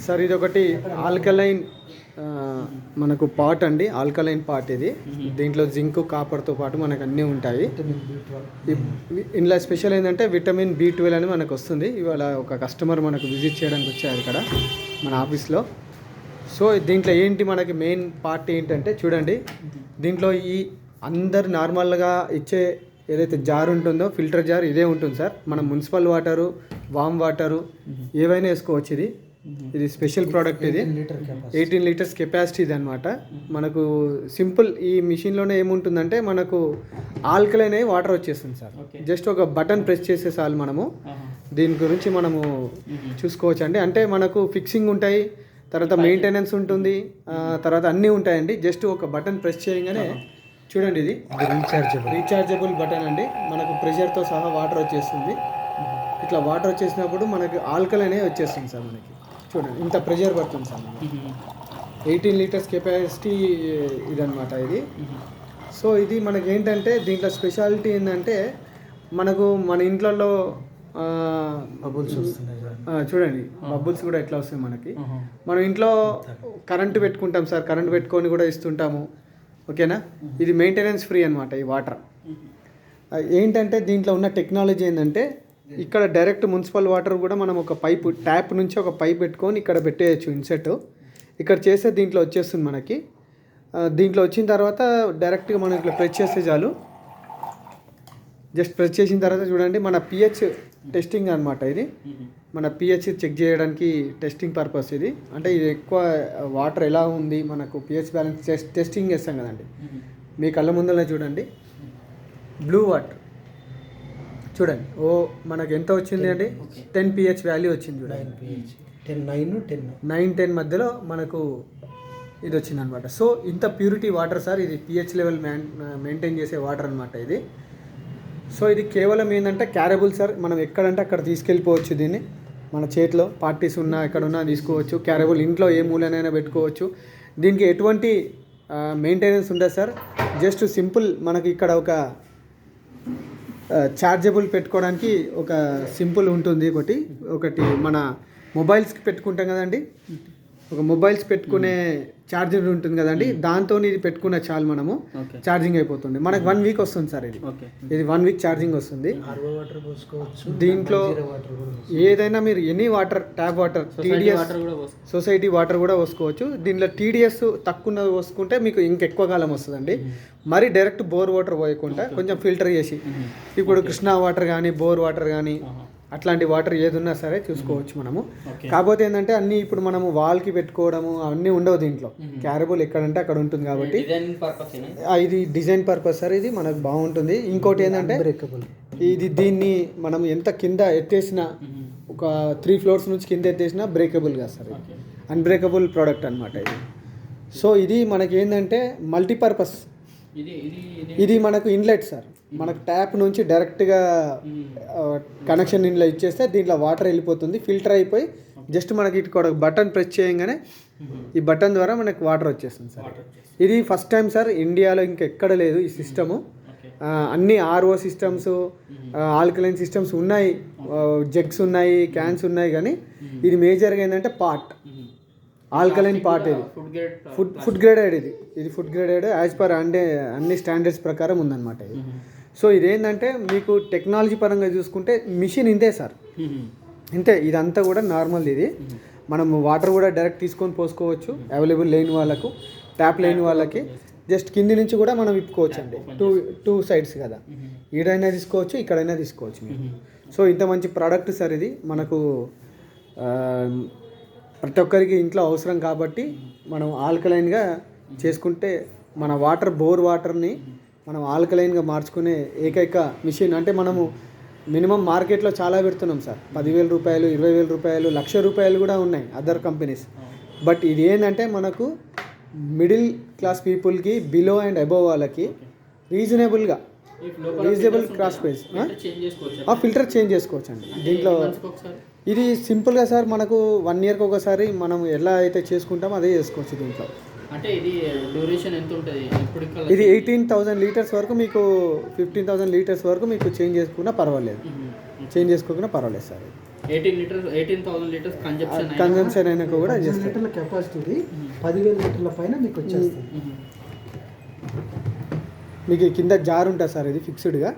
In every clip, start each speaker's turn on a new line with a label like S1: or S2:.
S1: Sir ఇది ఒకటి alkaline మనకు పాట్ అండి, ఆల్కలైన్ పాట్ ఇది. దీంట్లో జింక్ కాపర్తో పాటు మనకు అన్నీ ఉంటాయి. ఇందులో స్పెషల్ ఏంటంటే విటమిన్ B12 అని మనకు వస్తుంది. ఇవాళ ఒక కస్టమర్ మనకు విజిట్ చేయడానికి వచ్చారు ఇక్కడ మన ఆఫీస్లో. సో దీంట్లో ఏంటి మనకి మెయిన్ పార్ట్ ఏంటంటే చూడండి, దీంట్లో ఈ అందరు నార్మల్గా ఇచ్చే ఏదైతే జార్ ఉంటుందో ఫిల్టర్ జార్ ఇదే ఉంటుంది సార్. మనం మున్సిపల్ వాటరు, వామ్ వాటరు ఏవైనా వేసుకోవచ్చు. ఇది స్పెషల్ ప్రోడక్ట్. ఇది 18 లీటర్స్ కెపాసిటీ ఇది అనమాట. మనకు సింపుల్ ఈ మిషన్లోనే ఏముంటుందంటే మనకు ఆల్కలైన్ అయ్యి వాటర్ వచ్చేస్తుంది సార్. జస్ట్ ఒక బటన్ ప్రెస్ చేసే చాలు మనము. దీని గురించి మనము చూసుకోవచ్చు అండి. అంటే మనకు ఫిక్సింగ్ ఉంటాయి, తర్వాత మెయింటెనెన్స్ ఉంటుంది, తర్వాత అన్నీ ఉంటాయండి. జస్ట్ ఒక బటన్ ప్రెస్ చేయగానే చూడండి ఇది రీఛార్జబుల్ బటన్ అండి. మనకు ప్రెషర్తో సహా వాటర్ వచ్చేస్తుంది. ఇట్లా వాటర్ వచ్చేసినప్పుడు మనకి ఆల్కలైన్ వచ్చేస్తుంది సార్. మనకి చూడండి ఇంత ప్రెషర్ పడుతుంది సార్. 18 లీటర్స్ కెపాసిటీ ఇదనమాట ఇది. సో ఇది మనకి ఏంటంటే దీంట్లో స్పెషాలిటీ ఏంటంటే మనకు మన ఇంట్లో బబుల్స్ వస్తున్నాయి చూడండి, బబుల్స్ కూడా ఎట్లా వస్తాయి మనకి. మనం ఇంట్లో కరెంటు పెట్టుకుంటాం సార్, కరెంటు పెట్టుకొని కూడా ఇస్తుంటాము, ఓకేనా. ఇది మెయింటెనెన్స్ ఫ్రీ అనమాట ఈ వాటర్. ఏంటంటే దీంట్లో ఉన్న టెక్నాలజీ ఏంటంటే ఇక్కడ డైరెక్ట్ మున్సిపల్ వాటర్ కూడా మనం ఒక పైపు ట్యాప్ నుంచి ఒక పైప్ పెట్టుకొని ఇక్కడ పెట్టేయచ్చు ఇన్సెట్. ఇక్కడ చేస్తే దీంట్లో వచ్చేస్తుంది మనకి. దీంట్లో వచ్చిన తర్వాత డైరెక్ట్గా మనం ఇట్లా ప్రెస్ చేస్తే చాలు. జస్ట్ ప్రెస్ చేసిన తర్వాత చూడండి మన పిహెచ్ టెస్టింగ్ అనమాట. ఇది మన పిహెచ్ చెక్ చేయడానికి టెస్టింగ్ పర్పస్ ఇది. అంటే ఇది ఎక్కువ వాటర్ ఎలా ఉంది మనకు పిహెచ్ బ్యాలెన్స్ టెస్టింగ్ చేస్తాం కదండి. మీ కళ్ళ ముందరనే చూడండి బ్లూ వాటర్ చూడండి. మనకు ఎంత వచ్చింది అండి? 10 pH వాల్యూ వచ్చింది చూడండి. 9-10 మధ్యలో మనకు ఇది వచ్చింది అనమాట. సో ఇంత ప్యూరిటీ వాటర్ సార్. ఇది పిహెచ్ లెవెల్ మెయింటైన్ చేసే వాటర్ అనమాట ఇది. సో ఇది కేవలం ఏంటంటే క్యారబుల్ సార్. మనం ఎక్కడంటే అక్కడ తీసుకెళ్ళిపోవచ్చు దీన్ని. మన చేతిలో పార్టీస్ ఉన్నా ఎక్కడున్నా తీసుకోవచ్చు. క్యారబుల్ ఇంట్లో ఏ మూలనైనా పెట్టుకోవచ్చు. దీనికి ఎటువంటి మెయింటెనెన్స్ ఉండదు సార్. జస్ట్ సింపుల్ మనకి ఇక్కడ ఛార్జబుల్ పెట్టుకోవడానికి ఒక సింపుల్ ఉంటుంది. ఒకటి మన మొబైల్స్కి పెట్టుకుంటాం కదండి, ఒక మొబైల్స్ పెట్టుకునే ఛార్జర్ ఉంటుంది కదండి, దాంతో ఇది పెట్టుకున్న చాలు మనము ఛార్జింగ్ అయిపోతుంది. మనకు 1 వీక్ వస్తుంది సార్. ఇది 1 వీక్ ఛార్జింగ్ వస్తుంది. దీంట్లో ఏదైనా మీరు any water, tap water, TDS society water కూడా పోసుకోవచ్చు. దీంట్లో TDS తక్కువ పోసుకుంటే మీకు ఇంకెక్కువ కాలం వస్తుందండి. మరి డైరెక్ట్ బోర్ వాటర్ పోయకుండా కొంచెం ఫిల్టర్ చేసి, ఇప్పుడు కృష్ణా వాటర్ కానీ బోర్ వాటర్ కానీ అట్లాంటి వాటర్ ఏది ఉన్నా సరే చూసుకోవచ్చు మనము. కాకపోతే ఏంటంటే అన్నీ ఇప్పుడు మనము వాల్కి పెట్టుకోవడము అవన్నీ ఉండవు దీంట్లో. క్యారబుల్ ఎక్కడంటే అక్కడ ఉంటుంది కాబట్టి ఇది డిజైన్ పర్పస్ సార్. ఇది మనకు బాగుంటుంది. ఇంకోటి ఏంటంటే దీన్ని మనం ఎంత కింద ఎత్తేసినా, ఒక 3 floors నుంచి కింద ఎత్తేసినా బ్రేకబుల్ కాదు సార్. ఇది అన్బ్రేకబుల్ ప్రోడక్ట్ అనమాట ఇది. సో ఇది మనకి ఏంటంటే మల్టీపర్పస్. ఇది మనకు ఇన్లెట్ సార్. మనకు ట్యాప్ నుంచి డైరెక్ట్గా కనెక్షన్ ఇంట్లో ఇచ్చేస్తే దీంట్లో వాటర్ వెళ్ళిపోతుంది, ఫిల్టర్ అయిపోయి జస్ట్ మనకి ఇక్కడ బటన్ ప్రెస్ చేయగానే ఈ బటన్ ద్వారా మనకు వాటర్ వచ్చేస్తుంది సార్. ఇది ఫస్ట్ టైం సార్ ఇండియాలో, ఇంకెక్కడ లేదు ఈ సిస్టము. అన్ని RO సిస్టమ్స్, ఆల్కలైన్ సిస్టమ్స్ ఉన్నాయి, జగ్స్ ఉన్నాయి, క్యాన్స్ ఉన్నాయి, కానీ ఇది మేజర్గా ఏంటంటే పార్ట్ ఆల్కలైన్ పార్ట్. ఇది ఫుడ్ గ్రేడెడ్. ఇది ఫుడ్ గ్రేడెడ్ యాజ్ పర్ అన్ని స్టాండర్డ్స్ ప్రకారం ఉందన్నమాట ఇది. సో ఇదేంటంటే మీకు టెక్నాలజీ పరంగా చూసుకుంటే మిషన్ ఇంతే సార్, ఇంతే. ఇదంతా కూడా నార్మల్. ఇది మనం వాటర్ కూడా డైరెక్ట్ తీసుకొని పోసుకోవచ్చు అవైలబుల్ లేని వాళ్ళకు, ట్యాప్ లేని వాళ్ళకి. జస్ట్ కింది నుంచి కూడా మనం విప్పుకోవచ్చు అండి. టూ సైడ్స్ కదా, ఈడైనా తీసుకోవచ్చు, ఇక్కడైనా తీసుకోవచ్చు మీరు. సో ఇంత మంచి ప్రోడక్ట్ సార్ ఇది. మనకు ప్రతి ఒక్కరికి ఇంట్లో అవసరం కాబట్టి మనం ఆల్కలైన్గా చేసుకుంటే మన బోర్ వాటర్ని మనం ఆల్కలైన్గా మార్చుకునే ఏకైక మిషన్. అంటే మనము మినిమం మార్కెట్లో చాలా పెడుతున్నాం సార్. 10,000 రూపాయలు, 20,000 రూపాయలు, ₹1,00,000 కూడా ఉన్నాయి అదర్ కంపెనీస్. బట్ ఇది ఏంటంటే మనకు మిడిల్ క్లాస్ పీపుల్కి, బిలో అండ్ అబోవ్ వాళ్ళకి reasonable cross price filter change చేసుకోవచ్చు అండి దీంట్లో. ఇది సింపుల్గా సార్ మనకు 1 yearకి ఒకసారి మనం ఎలా అయితే చేసుకుంటామో అదే చేసుకోవచ్చు దీంట్లో.
S2: అంటే ఇది డ్యూరేషన్ ఎంత ఉంటుంది?
S1: ఇది 18,000 లీటర్స్ వరకు మీకు 15,000 లీటర్స్ వరకు మీకు చేంజ్ చేసుకున్నా పర్వాలేదు. చేంజ్ చేసుకోకుండా పర్వాలేదు సార్.
S2: 18,000 లీటర్స్
S1: కన్జంప్షన్ అయినా కూడా
S3: 10
S1: చేస్తారు.
S3: లీటర్ల కెపాసిటీ 10,000 లీటర్ల పైన మీకు వచ్చేస్తుంది.
S1: మీకు కింద జార్ ఉంటుంది సార్, ఇది ఫిక్స్డ్గా.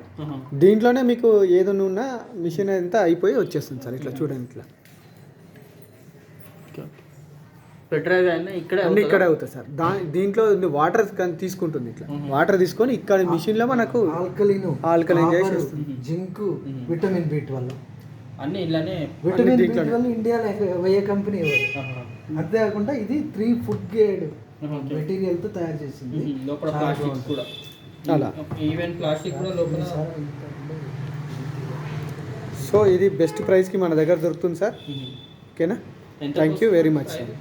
S1: దీంట్లోనే మీకు ఏదైనా ఉన్న మిషన్ అంతా అయిపోయి వచ్చేస్తుంది సార్. ఇట్లా చూడండి, ఇట్లా
S2: పెట్రోల్ అయినా
S1: అన్ని ఇక్కడే అవుతుంది సార్. దీంట్లో వాటర్ తీసుకుంటుంది. ఇట్లా వాటర్ తీసుకొని ఇక్కడ మిషన్లో మనకు ఆల్కలైన్ చేసేస్తుంది.
S3: జింక్, విటమిన్ B12
S2: అన్ని ఇలానే.
S3: విటమిన్ B12 ఇండియాలో ఏ కంపెనీ ఇవ్వదు. అంతేకాకుండా ఇది 3 ఫుడ్ గ్రేడ్ మెటీరియల్తో తయారు చేసింది.
S2: లోపల ప్లాస్టిక్ కూడా
S1: అలా,
S2: ఈవెన్ ప్లాస్టిక్ కూడా లోపల.
S1: సో ఇది బెస్ట్ ప్రైస్కి మన దగ్గర దొరుకుతుంది సార్. ఓకేనా? Thank you very much sir.